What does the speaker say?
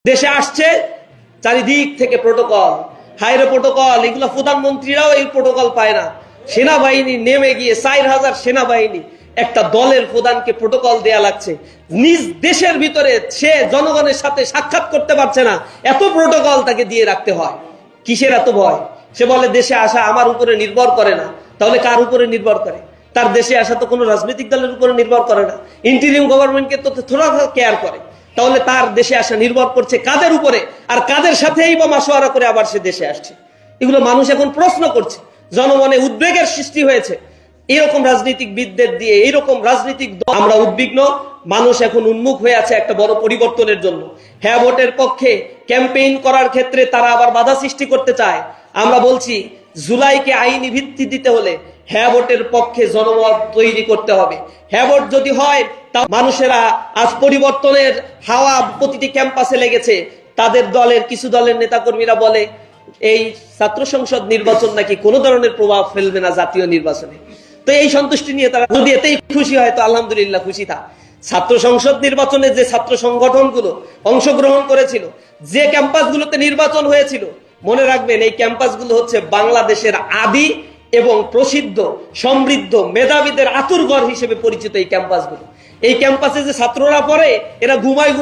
দেশে আসছে চারিদিক থেকে প্রোটোকল, হাইরে প্রোটোকল, এগুলো প্রধানমন্ত্রীরাও এই প্রোটোকল পায় না। সেনাবাহিনী নেমে গিয়ে 4000 সেনাবাহিনী একটা দলের প্রধানকে প্রোটোকল দেয়া লাগছে। নিজ দেশের ভিতরে সে জনগণের সাথে সাক্ষাৎ করতে পারছে না, এত প্রোটোকল তাকে দিয়ে রাখতে হয়। কিসের এত ভয়? সে বলে দেশে আসা আমার উপরে নির্ভর করে না। তাহলে কার উপরে নির্ভর করে? তার দেশে আসা তো কোনো রাজনৈতিক দলের উপরে নির্ভর করে না, ইন্টারিম গভর্নমেন্টকে তো থোড়া কেয়ার করে। তাহলে তার দেশে আসা নির্ভর করছে কাদের উপরে, আর কাদের সাথেই বা মাসোয়ারা করে আবার সে দেশে আসছে? এগুলো মানুষ এখন প্রশ্ন করছে, জনমনে উদ্বেগের সৃষ্টি হয়েছে। এরকম রাজনীতিকবিদদের দিয়ে এইরকম রাজনৈতিক দল, আমরা উদ্বিগ্ন। মানুষ এখন উন্মুখ হয়ে আছে একটা বড় পরিবর্তনের জন্য। হ্যাঁ ভোটের পক্ষে ক্যাম্পেইন করার ক্ষেত্রে তারা আবার বাধা সৃষ্টি করতে চায়। আমরা বলছি জুলাইকে আইনি ভিত্তি দিতে হলে হ্যাঁ ভোটের পক্ষে জনমত তৈরি করতে হবে। হ্যাঁ ভোট যদি হয়, তা মানুষেরা আজ পরিবর্তনের হাওয়া প্রতিটি ক্যাম্পাসে লেগেছে। তাদের দলের কিছু দলের নেতাকর্মীরা বলে এই ছাত্র সংসদ নির্বাচন নাকি কোনো ধরনের প্রভাব ফেলবে না জাতীয় নির্বাচনে। তো এই সন্তুষ্টি নিয়ে তারা যদি এতেই খুশি হয় তো আলহামদুলিল্লাহ, খুশি থাক। ছাত্র সংসদ নির্বাচনে যে ছাত্র সংগঠনগুলো অংশগ্রহণ করেছিল, যে ক্যাম্পাসগুলোতে নির্বাচন হয়েছিল, মনে রাখবেন এই ক্যাম্পাসগুলো হচ্ছে বাংলাদেশের আদি এবং প্রসিদ্ধ সমৃদ্ধ মেধাবীদের আতুরঘর হিসেবে পরিচিত এই ক্যাম্পাসগুলো। এই ক্যাম্পাসে যে ছাত্ররা পড়ে, এরা ঘুমায়